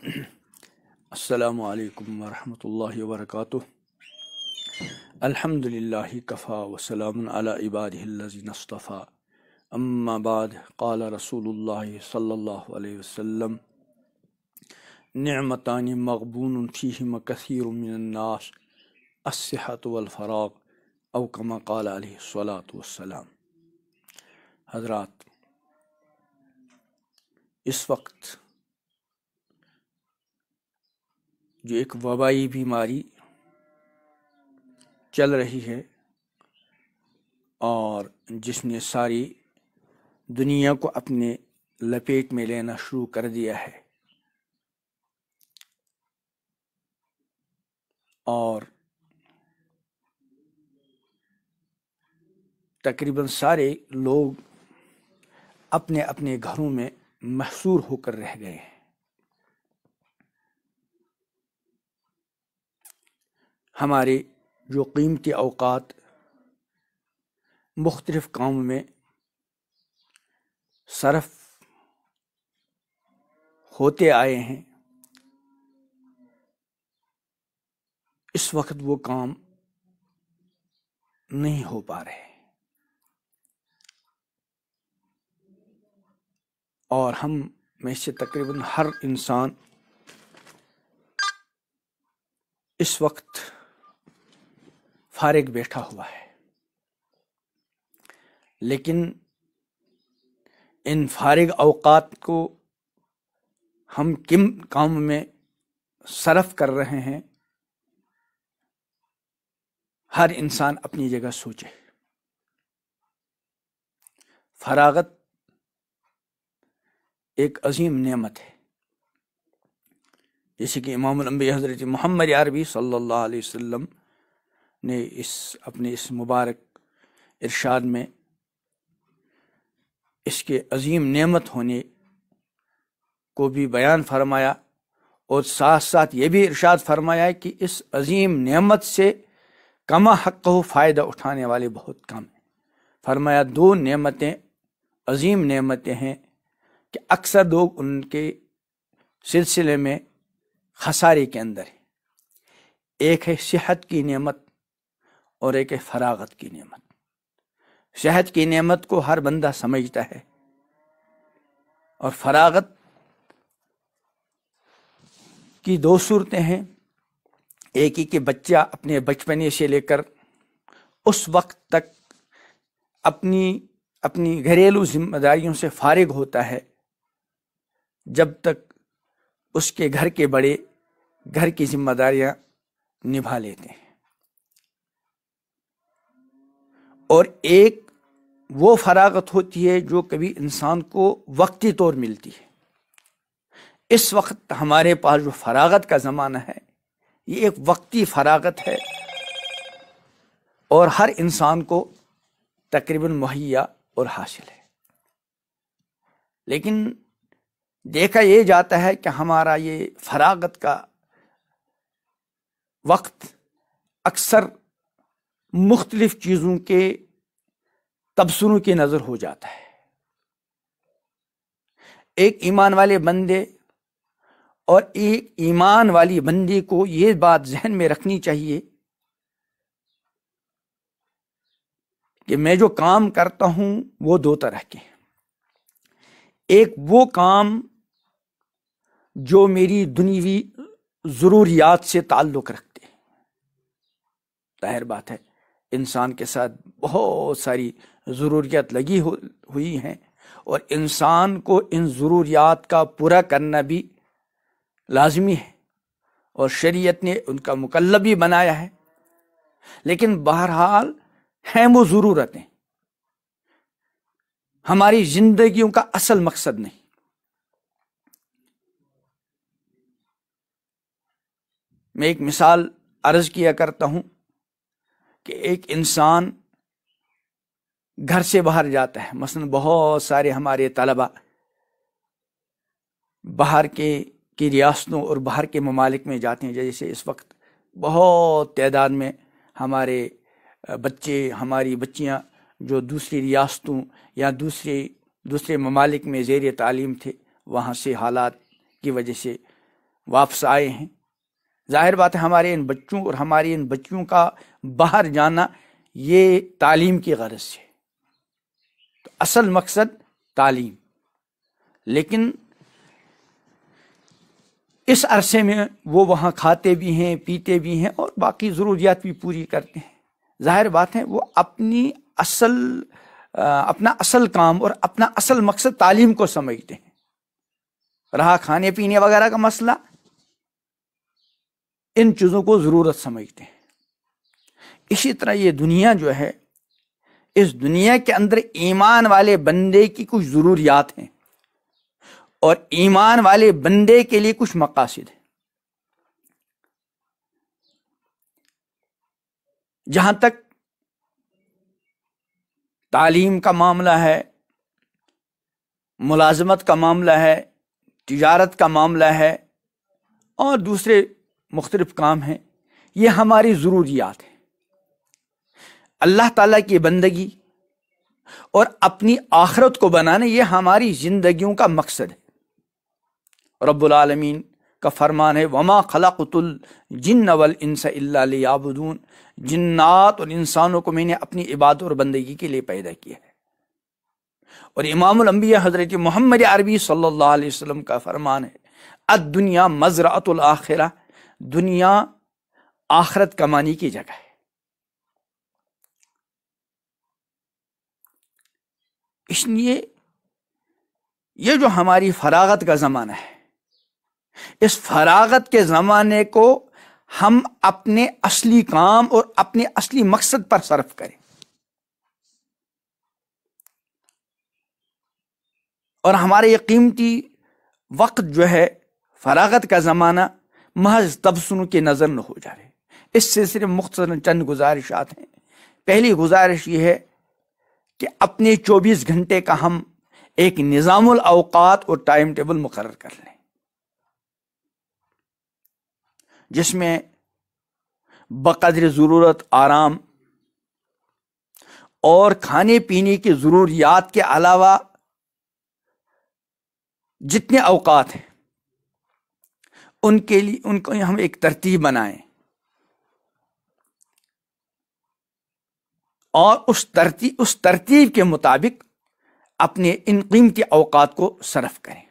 السلام علیکم ورحمۃ اللہ وبرکاتہ۔ الحمد للہ کفا وسلام علی عبادہ الذین اصطفیٰ، اما بعد، قال رسول اللہ صلی اللہ علیہ وسلم: نعمتان مغبون فیہما کثیر من الناس، الصحۃ والفراغ، او کما قال علیہ الصلاۃ والسلام۔ حضرات، اس وقت جو ایک وبائی بیماری چل رہی ہے اور جس نے ساری دنیا کو اپنے لپیٹ میں لینا شروع کر دیا ہے، اور تقریباً سارے لوگ اپنے اپنے گھروں میں محصور ہو کر رہ گئے ہیں۔ ہمارے جو قیمتی اوقات مختلف کاموں میں صرف ہوتے آئے ہیں، اس وقت وہ کام نہیں ہو پا رہے، اور ہم میں سے تقریباً ہر انسان اس وقت فارغ بیٹھا ہوا ہے، لیکن ان فارغ اوقات کو ہم کن کاموں میں صرف کر رہے ہیں، ہر انسان اپنی جگہ سوچے۔ فراغت ایک عظیم نعمت ہے، جیسے کہ امام الانبیاء حضرت محمد عربی صلی اللہ علیہ وسلم نے اپنے اس مبارک ارشاد میں اس کے عظیم نعمت ہونے کو بھی بیان فرمایا، اور ساتھ ساتھ یہ بھی ارشاد فرمایا کہ اس عظیم نعمت سے کما حقہ فائدہ اٹھانے والے بہت کم ہیں۔ فرمایا دو نعمتیں عظیم نعمتیں ہیں کہ اکثر لوگ ان کے سلسلے میں خسارے کے اندر ہیں۔ ایک ہے صحت کی نعمت اور ایک ہے فراغت کی نعمت۔ صحت کی نعمت کو ہر بندہ سمجھتا ہے، اور فراغت کی دو صورتیں ہیں۔ ایک ہی کہ بچہ اپنے بچپنے سے لے کر اس وقت تک اپنی گھریلو ذمہ داریوں سے فارغ ہوتا ہے جب تک اس کے گھر کے بڑے گھر کی ذمہ داریاں نبھا لیتے ہیں، اور ایک وہ فراغت ہوتی ہے جو کبھی انسان کو وقتی طور ملتی ہے۔ اس وقت ہمارے پاس جو فراغت کا زمانہ ہے، یہ ایک وقتی فراغت ہے، اور ہر انسان کو تقریباً مہیا اور حاصل ہے۔ لیکن دیکھا یہ جاتا ہے کہ ہمارا یہ فراغت کا وقت اکثر مختلف چیزوں کے تبصروں کی نظر ہو جاتا ہے۔ ایک ایمان والے بندے اور ایک ایمان والی بندی کو یہ بات ذہن میں رکھنی چاہیے کہ میں جو کام کرتا ہوں وہ دو طرح کے ہیں۔ ایک وہ کام جو میری دنیوی ضروریات سے تعلق رکھتے ہیں۔ ظاہر بات ہے، انسان کے ساتھ بہت ساری ضروریات لگی ہوئی ہیں، اور انسان کو ان ضروریات کا پورا کرنا بھی لازمی ہے، اور شریعت نے ان کا مکلف بھی بنایا ہے۔ لیکن بہرحال ہیں وہ ضرورتیں، ہماری زندگیوں کا اصل مقصد نہیں۔ میں ایک مثال عرض کیا کرتا ہوں کہ ایک انسان گھر سے باہر جاتا ہے، مثلا بہت سارے ہمارے طلباء باہر کی ریاستوں اور باہر کے ممالک میں جاتے ہیں، جیسے اس وقت بہت تعداد میں ہمارے بچے، ہماری بچیاں جو دوسری ریاستوں یا دوسرے ممالک میں زیر تعلیم تھے، وہاں سے حالات کی وجہ سے واپس آئے ہیں۔ ظاہر بات ہے ہمارے ان بچوں اور ہماری ان بچیوں کا باہر جانا یہ تعلیم کی غرض سے، تو اصل مقصد تعلیم، لیکن اس عرصے میں وہ وہاں کھاتے بھی ہیں، پیتے بھی ہیں اور باقی ضروریات بھی پوری کرتے ہیں۔ ظاہر بات ہے وہ اپنا اصل کام اور اپنا اصل مقصد تعلیم کو سمجھتے ہیں۔ رہا کھانے پینے وغیرہ کا مسئلہ، ان چیزوں کو ضرورت سمجھتے ہیں۔ اسی طرح یہ دنیا جو ہے، اس دنیا کے اندر ایمان والے بندے کی کچھ ضروریات ہیں اور ایمان والے بندے کے لیے کچھ مقاصد ہیں۔ جہاں تک تعلیم کا معاملہ ہے، ملازمت کا معاملہ ہے، تجارت کا معاملہ ہے اور دوسرے مختلف کام ہیں، یہ ہماری ضروریات ہیں۔ اللہ تعالیٰ کی بندگی اور اپنی آخرت کو بنانا یہ ہماری زندگیوں کا مقصد ہے۔ رب العالمین کا فرمان ہے وَمَا خَلَقْتُ الْجِنَّ وَالْإِنسَ إِلَّا لِيَعْبُدُونَ، جنات اور انسانوں کو میں نے اپنی عبادت اور بندگی کے لیے پیدا کیا ہے۔ اور امام الانبیاء حضرت محمد عربی صلی اللہ علیہ وسلم کا فرمان ہے الدنیا مزرعۃ الآخرہ، دنیا آخرت کمانے کی جگہ ہے۔ اس لیے یہ جو ہماری فراغت کا زمانہ ہے، اس فراغت کے زمانے کو ہم اپنے اصلی کام اور اپنے اصلی مقصد پر صرف کریں، اور ہمارا یہ قیمتی وقت جو ہے، فراغت کا زمانہ، محض تبصروں کی نظر نہ ہو جائے۔ اس سے صرف مختصر چند گزارشات ہیں۔ پہلی گزارش یہ ہے کہ اپنے 24 گھنٹے کا ہم ایک نظام الاوقات اور ٹائم ٹیبل مقرر کر لیں، جس میں بقدر ضرورت آرام اور کھانے پینے کی ضروریات کے علاوہ جتنے اوقات ہیں ان کے لیے ان کو ہم ایک ترتیب بنائیں اور اس ترتیب کے مطابق اپنے ان قیمتی اوقات کو صرف کریں۔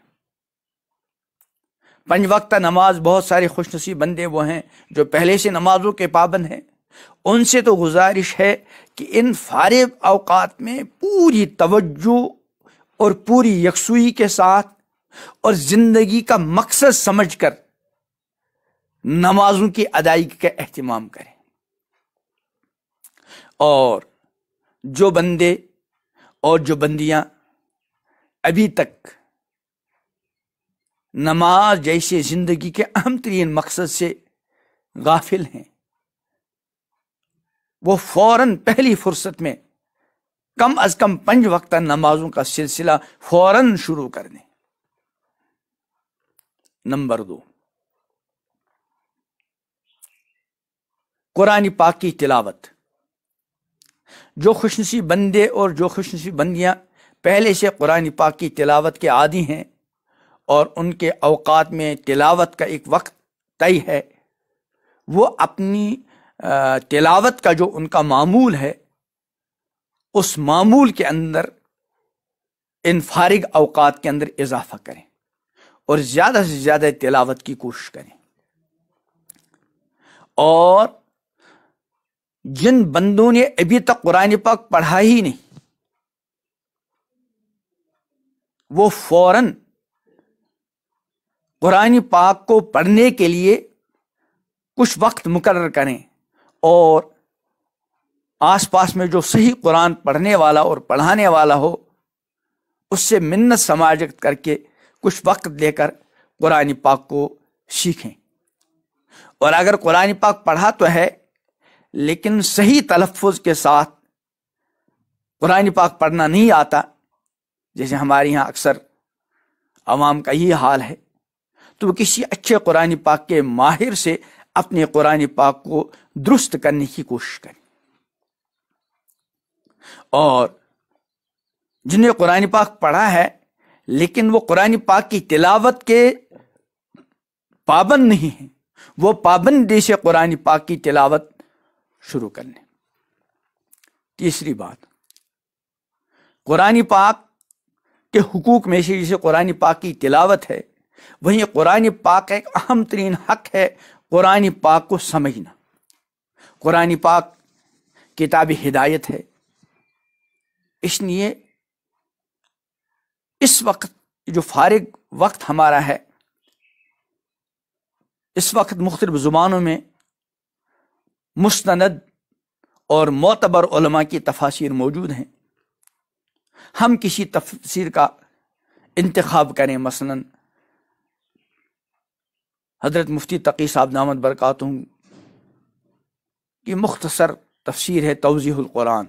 5 وقتہ نماز، بہت سارے خوش نصیب بندے وہ ہیں جو پہلے سے نمازوں کے پابند ہیں، ان سے تو گزارش ہے کہ ان فارغ اوقات میں پوری توجہ اور پوری یکسوئی کے ساتھ اور زندگی کا مقصد سمجھ کر نمازوں کی ادائیگی کا اہتمام کریں۔ اور جو بندے اور جو بندیاں ابھی تک نماز جیسے زندگی کے اہم ترین مقصد سے غافل ہیں، وہ فوراً پہلی فرصت میں کم از کم 5 وقتہ نمازوں کا سلسلہ فوراً شروع کر دیں۔ نمبر 2، قرآن پاک کی تلاوت۔ جو خوش نصیب بندے اور جو خوش نصیب بندیاں پہلے سے قرآن پاک کی تلاوت کے عادی ہیں اور ان کے اوقات میں تلاوت کا ایک وقت طے ہے، وہ اپنی تلاوت کا جو ان کا معمول ہے، اس معمول کے اندر ان فارغ اوقات کے اندر اضافہ کریں اور زیادہ سے زیادہ تلاوت کی کوشش کریں۔ اور جن بندوں نے ابھی تک قرآن پاک پڑھا ہی نہیں، وہ فوراً قرآن پاک کو پڑھنے کے لیے کچھ وقت مقرر کریں اور آس پاس میں جو صحیح قرآن پڑھنے والا اور پڑھانے والا ہو، اس سے منت سماجت کر کے کچھ وقت لے کر قرآن پاک کو سیکھیں۔ اور اگر قرآن پاک پڑھا تو ہے لیکن صحیح تلفظ کے ساتھ قرآن پاک پڑھنا نہیں آتا، جیسے ہمارے یہاں اکثر عوام کا یہ حال ہے، تو وہ کسی اچھے قرآن پاک کے ماہر سے اپنے قرآن پاک کو درست کرنے کی کوشش کریں۔ اور جنہیں قرآن پاک پڑھا ہے لیکن وہ قرآن پاک کی تلاوت کے پابند نہیں ہیں وہ پابندی سے قرآن پاک کی تلاوت شروع کر لیں۔ تیسری بات، قرآن پاک کے حقوق میں سے جسے قرآن پاک کی تلاوت ہے، وہیں قرآن پاک کا ایک اہم ترین حق ہے قرآن پاک کو سمجھنا۔ قرآن پاک کتاب ہدایت ہے، اس لیے اس وقت جو فارغ وقت ہمارا ہے، اس وقت مختلف زبانوں میں مستند اور معتبر علماء کی تفاسیر موجود ہیں۔ ہم کسی تفسیر کا انتخاب کریں، مثلا حضرت مفتی تقی صاحب دامت برکاتہم کی مختصر تفسیر ہے توضیح القرآن،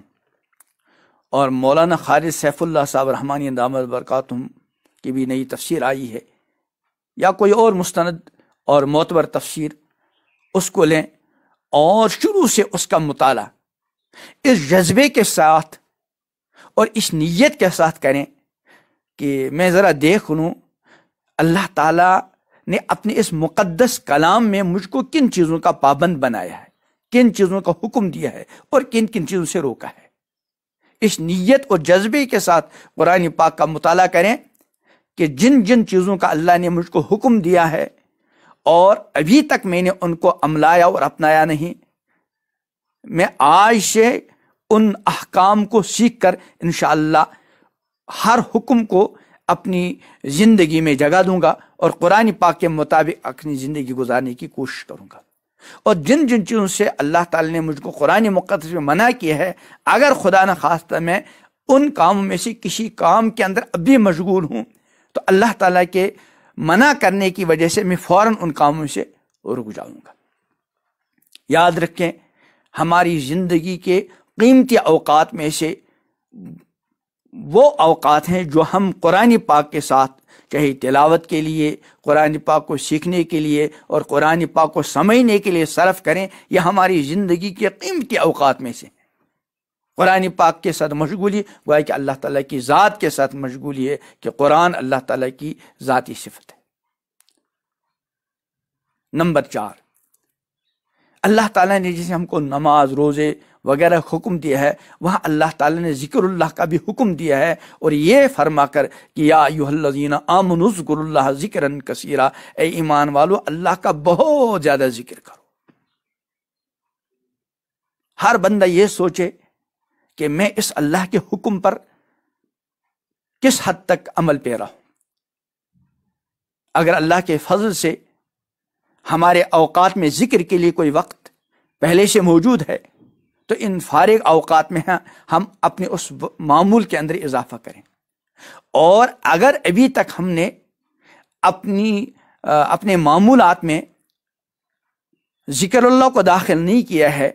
اور مولانا خالد سیف اللہ صاحب رحمانی دامت برکاتہم کی بھی نئی تفسیر آئی ہے، یا کوئی اور مستند اور معتبر تفسیر، اس کو لیں اور شروع سے اس کا مطالعہ اس جذبے کے ساتھ اور اس نیت کے ساتھ کریں کہ میں ذرا دیکھ لوں اللہ تعالیٰ نے اپنے اس مقدس کلام میں مجھ کو کن چیزوں کا پابند بنایا ہے، کن چیزوں کا حکم دیا ہے اور کن کن چیزوں سے روکا ہے۔ اس نیت اور جذبے کے ساتھ قرآن پاک کا مطالعہ کریں کہ جن جن چیزوں کا اللہ نے مجھ کو حکم دیا ہے اور ابھی تک میں نے ان کو عملایا اور اپنایا نہیں، میں آج سے ان احکام کو سیکھ کر انشاءاللہ ہر حکم کو اپنی زندگی میں جگہ دوں گا اور قرآن پاک کے مطابق اپنی زندگی گزارنے کی کوشش کروں گا۔ اور جن جن چیزوں سے اللہ تعالی نے مجھ کو قرآن مقدس میں منع کیا ہے، اگر خدا نخواستہ میں ان کاموں میں سے کسی کام کے اندر اب بھی مشغول ہوں تو اللہ تعالیٰ کے منع کرنے کی وجہ سے میں فوراً ان کاموں سے رک جاؤں گا۔ یاد رکھیں، ہماری زندگی کے قیمتی اوقات میں سے وہ اوقات ہیں جو ہم قرآن پاک کے ساتھ، چاہے تلاوت کے لیے، قرآن پاک کو سیکھنے کے لیے اور قرآن پاک کو سمجھنے کے لیے صرف کریں، یہ ہماری زندگی کے قیمتی اوقات میں سے قرآن پاک کے ساتھ مشغولی گویا کہ اللہ تعالیٰ کی ذات کے ساتھ مشغولی ہے، کہ قرآن اللہ تعالیٰ کی ذاتی صفت ہے۔ نمبر 4، اللہ تعالیٰ نے جسے ہم کو نماز، روزے وغیرہ حکم دیا ہے، وہاں اللہ تعالیٰ نے ذکر اللہ کا بھی حکم دیا ہے، اور یہ فرما کر کہ یا ایھا الذین آمنوا اذکروا اللہ ذکرا کثیرا، اے ایمان والو اللہ کا بہت زیادہ ذکر کرو۔ ہر بندہ یہ سوچے کہ میں اس اللہ کے حکم پر کس حد تک عمل پیرا ہوں۔ اگر اللہ کے فضل سے ہمارے اوقات میں ذکر کے لیے کوئی وقت پہلے سے موجود ہے تو ان فارغ اوقات میں ہم اپنے اس معمول کے اندر اضافہ کریں، اور اگر ابھی تک ہم نے اپنے معمولات میں ذکر اللہ کو داخل نہیں کیا ہے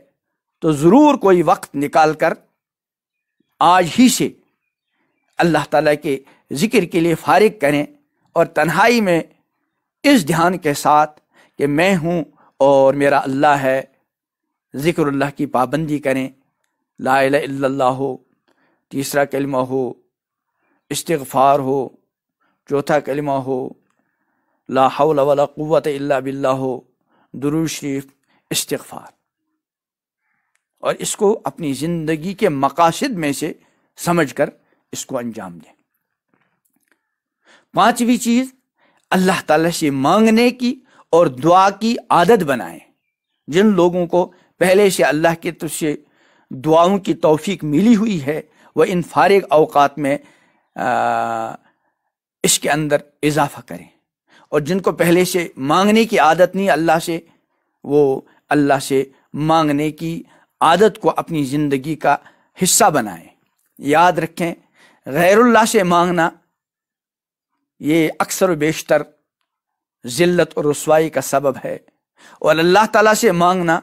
تو ضرور کوئی وقت نکال کر آج ہی سے اللہ تعالیٰ کے ذکر کے لیے فارغ کریں، اور تنہائی میں اس دھیان کے ساتھ کہ میں ہوں اور میرا اللہ ہے، ذکر اللہ کی پابندی کریں، لا الہ الا اللہ ہو، تیسرا کلمہ ہو، استغفار ہو، چوتھا کلمہ ہو، لا حول ولا قوت الا باللہ ہو، درود شریف، استغفار، اور اس کو اپنی زندگی کے مقاصد میں سے سمجھ کر اس کو انجام دیں۔ 5ویں چیز، اللہ تعالیٰ سے مانگنے کی اور دعا کی عادت بنائیں۔ جن لوگوں کو پہلے سے اللہ کی طرف سے دعاؤں کی توفیق ملی ہوئی ہے، وہ ان فارغ اوقات میں اس کے اندر اضافہ کریں، اور جن کو پہلے سے مانگنے کی عادت نہیں اللہ سے، وہ اللہ سے مانگنے کی عادت کو اپنی زندگی کا حصہ بنائیں۔ یاد رکھیں، غیر اللہ سے مانگنا یہ اکثر و بیشتر ذلت اور رسوائی کا سبب ہے، اور اللہ تعالیٰ سے مانگنا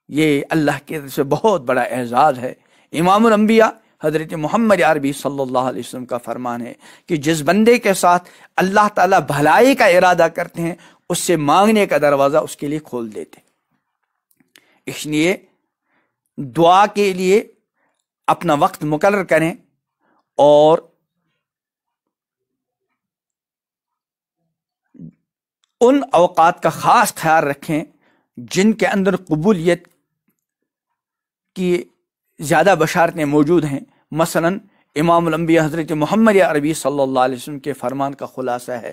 یہ اللہ کی طرف سے بہت بڑا اعزاز ہے۔ امام الانبیاء حضرت محمد عربی صلی اللہ علیہ وسلم کا فرمان ہے کہ جس بندے کے ساتھ اللہ تعالیٰ بھلائی کا ارادہ کرتے ہیں، اس سے مانگنے کا دروازہ اس کے لیے کھول دیتے۔ اس لیے دعا کے لیے اپنا وقت مقرر کریں، اور ان اوقات کا خاص خیال رکھیں جن کے اندر قبولیت کی زیادہ بشارتیں موجود ہیں۔ مثلا امام الانبیاء حضرت محمد عربی صلی اللہ علیہ وسلم کے فرمان کا خلاصہ ہے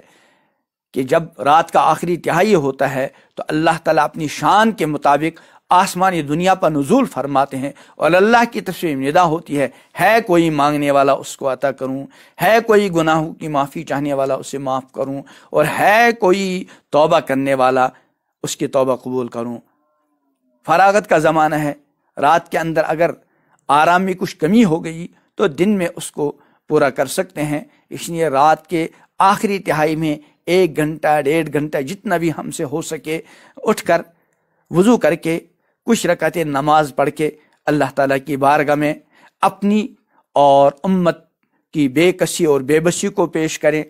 کہ جب رات کا آخری تہائی ہوتا ہے تو اللہ تعالیٰ اپنی شان کے مطابق آسمانی دنیا پر نزول فرماتے ہیں، اور اللہ کی طرف سے ندا ہوتی ہے کوئی مانگنے والا اس کو عطا کروں، ہے کوئی گناہوں کی معافی چاہنے والا اسے معاف کروں، اور ہے کوئی توبہ کرنے والا اس کی توبہ قبول کروں۔ فراغت کا زمانہ ہے، رات کے اندر اگر آرام میں کچھ کمی ہو گئی تو دن میں اس کو پورا کر سکتے ہیں، اس لیے رات کے آخری تہائی میں 1 گھنٹہ 1.5 گھنٹہ جتنا بھی ہم سے ہو سکے اٹھ کر وضو کر کے کچھ رکعتیں نماز پڑھ کے اللہ تعالیٰ کی بارگاہ میں اپنی اور امت کی بے کسی اور بے بسی کو پیش کریں،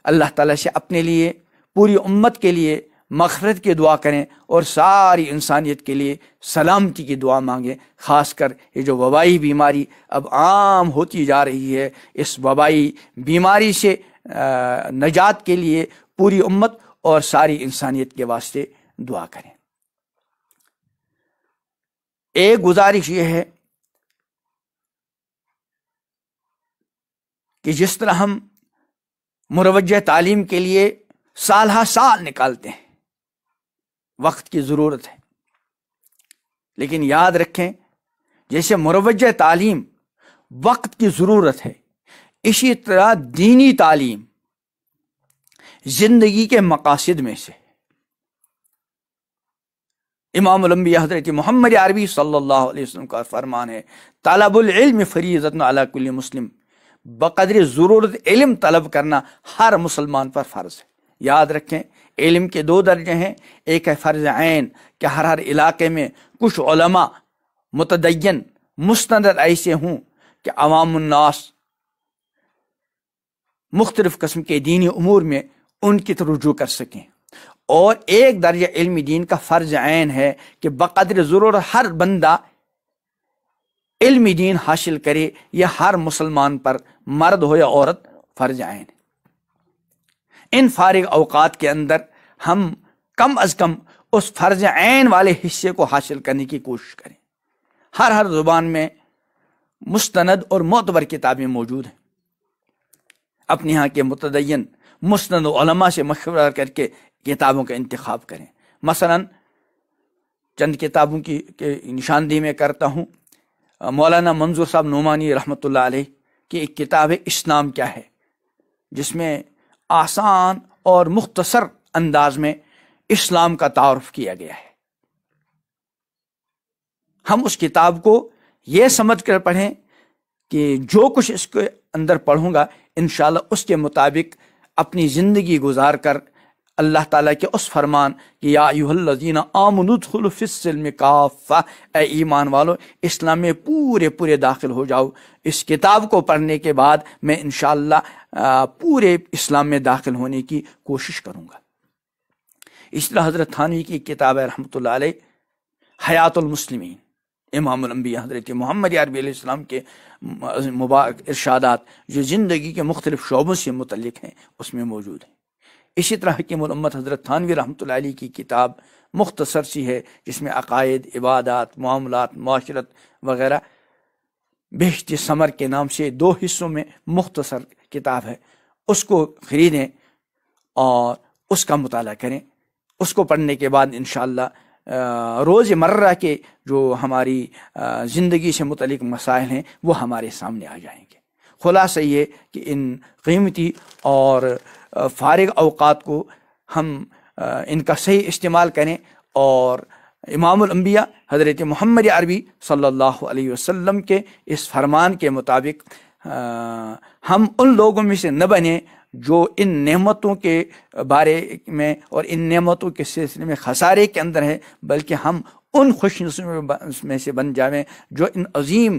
اللہ تعالیٰ سے اپنے لیے پوری امت کے لیے مغفرت کی دعا کریں اور ساری انسانیت کے لیے سلامتی کی دعا مانگیں۔ خاص کر یہ جو وبائی بیماری اب عام ہوتی جا رہی ہے، اس وبائی بیماری سے نجات کے لیے پوری امت اور ساری انسانیت کے واسطے دعا کریں۔ ایک گزارش یہ ہے کہ جس طرح ہم مروجہ تعلیم کے لیے سال ہر سال نکالتے ہیں، وقت کی ضرورت ہے، لیکن یاد رکھیں جیسے مروجہ تعلیم وقت کی ضرورت ہے، اسی طرح دینی تعلیم زندگی کے مقاصد میں سے۔ امام الانبیاء حضرت محمد عربی صلی اللہ علیہ وسلم کا فرمان ہے، طلب العلم فریضۃ علی کل مسلم، بقدر ضرورت علم طلب کرنا ہر مسلمان پر فرض ہے۔ یاد رکھیں علم کے 2 درجے ہیں، ایک ہے فرض عین کہ ہر علاقے میں کچھ علماء متدین مستند ایسے ہوں کہ عوام الناس مختلف قسم کے دینی امور میں ان کی طرف رجوع کر سکیں، اور ایک درجہ علم دین کا فرض عین ہے کہ بقدر ضرورت ہر بندہ علم دین حاصل کرے، یہ ہر مسلمان پر مرد ہو یا عورت فرض عین ہے۔ ان فارغ اوقات کے اندر ہم کم از کم اس فرض عین والے حصے کو حاصل کرنے کی کوشش کریں۔ ہر زبان میں مستند اور معتبر کتابیں موجود ہیں، اپنے یہاں کے متدین مستند علماء سے مشورہ کر کے کتابوں کا انتخاب کریں۔ مثلا چند کتابوں کی نشاندہی میں کرتا ہوں، مولانا منظور صاحب نعمانی رحمۃ اللہ علیہ کی ایک کتاب ہے اسلام کیا ہے، جس میں آسان اور مختصر انداز میں اسلام کا تعارف کیا گیا ہے۔ ہم اس کتاب کو یہ سمجھ کر پڑھیں کہ جو کچھ اس کے اندر پڑھوں گا انشاءاللہ اس کے مطابق اپنی زندگی گزار کر اللہ تعالیٰ کے اس فرمان کہ یا ایھا الذین آمنوا ادخلوا فی السلم کافہ، اے ایمان والو اسلام میں پورے داخل ہو جاؤ، اس کتاب کو پڑھنے کے بعد میں انشاءاللہ پورے اسلام میں داخل ہونے کی کوشش کروں گا۔ اس طرح حضرت تھانوی کی کتاب ہے رحمۃ اللہ علیہ حیات المسلمین، امام الانبیاء حضرت محمد عربی علیہ السلام کے مبارک ارشادات جو زندگی کے مختلف شعبوں سے متعلق ہیں اس میں موجود ہیں۔ اسی طرح حکیم الامت حضرت تھانوی رحمۃ اللہ علیہ کی کتاب مختصر سی ہے جس میں عقائد، عبادات، معاملات، معاشرت وغیرہ بہشت ثمر کے نام سے 2 حصوں میں مختصر کتاب ہے، اس کو خریدیں اور اس کا مطالعہ کریں۔ اس کو پڑھنے کے بعد انشاءاللہ روز مرہ کے جو ہماری زندگی سے متعلق مسائل ہیں وہ ہمارے سامنے آ جائیں گے۔ خلاصہ یہ کہ ان قیمتی اور فارغ اوقات کو ہم ان کا صحیح استعمال کریں، اور امام الانبیاء حضرت محمد عربی صلی اللہ علیہ وسلم کے اس فرمان کے مطابق ہم ان لوگوں میں سے نہ بنیں جو ان نعمتوں کے بارے میں اور ان نعمتوں کے سلسلے میں خسارے کے اندر ہے، بلکہ ہم ان خوش نصیبوں میں سے بن جائیں جو ان عظیم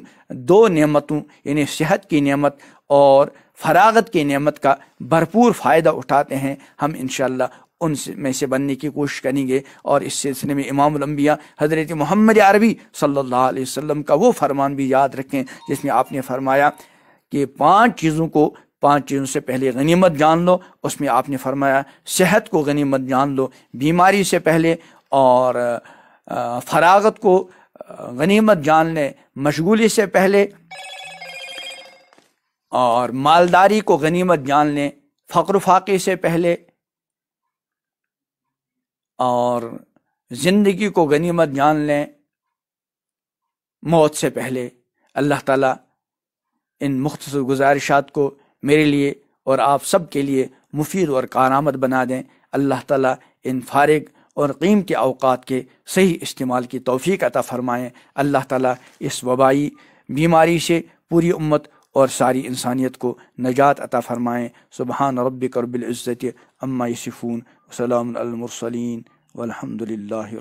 2 نعمتوں یعنی صحت کی نعمت اور فراغت کی نعمت کا بھرپور فائدہ اٹھاتے ہیں۔ ہم انشاءاللہ ان میں سے بننے کی کوشش کریں گے، اور اس سلسلے میں امام الانبیاء حضرت محمد عربی صلی اللہ علیہ وسلم کا وہ فرمان بھی یاد رکھیں جس میں آپ نے فرمایا کہ 5 چیزوں کو 5 چیزوں سے پہلے غنیمت جان لو، اس میں آپ نے فرمایا صحت کو غنیمت جان لو بیماری سے پہلے، اور فراغت کو غنیمت جان لیں مشغولی سے پہلے، اور مالداری کو غنیمت جان لیں فقر و فاقے سے پہلے، اور زندگی کو غنیمت جان لیں موت سے پہلے۔ اللہ تعالیٰ ان مختصر گزارشات کو میرے لیے اور آپ سب کے لیے مفید اور کارآمد بنا دیں۔ اللہ تعالیٰ ان فارغ اور قیمتی اوقات کے صحیح استعمال کی توفیق عطا فرمائیں۔ اللہ تعالیٰ اس وبائی بیماری سے پوری امت اور ساری انسانیت کو نجات عطا فرمائیں۔ سبحان ربک رب العزت عما یصفون وسلام علی المرسلین والحمد للہ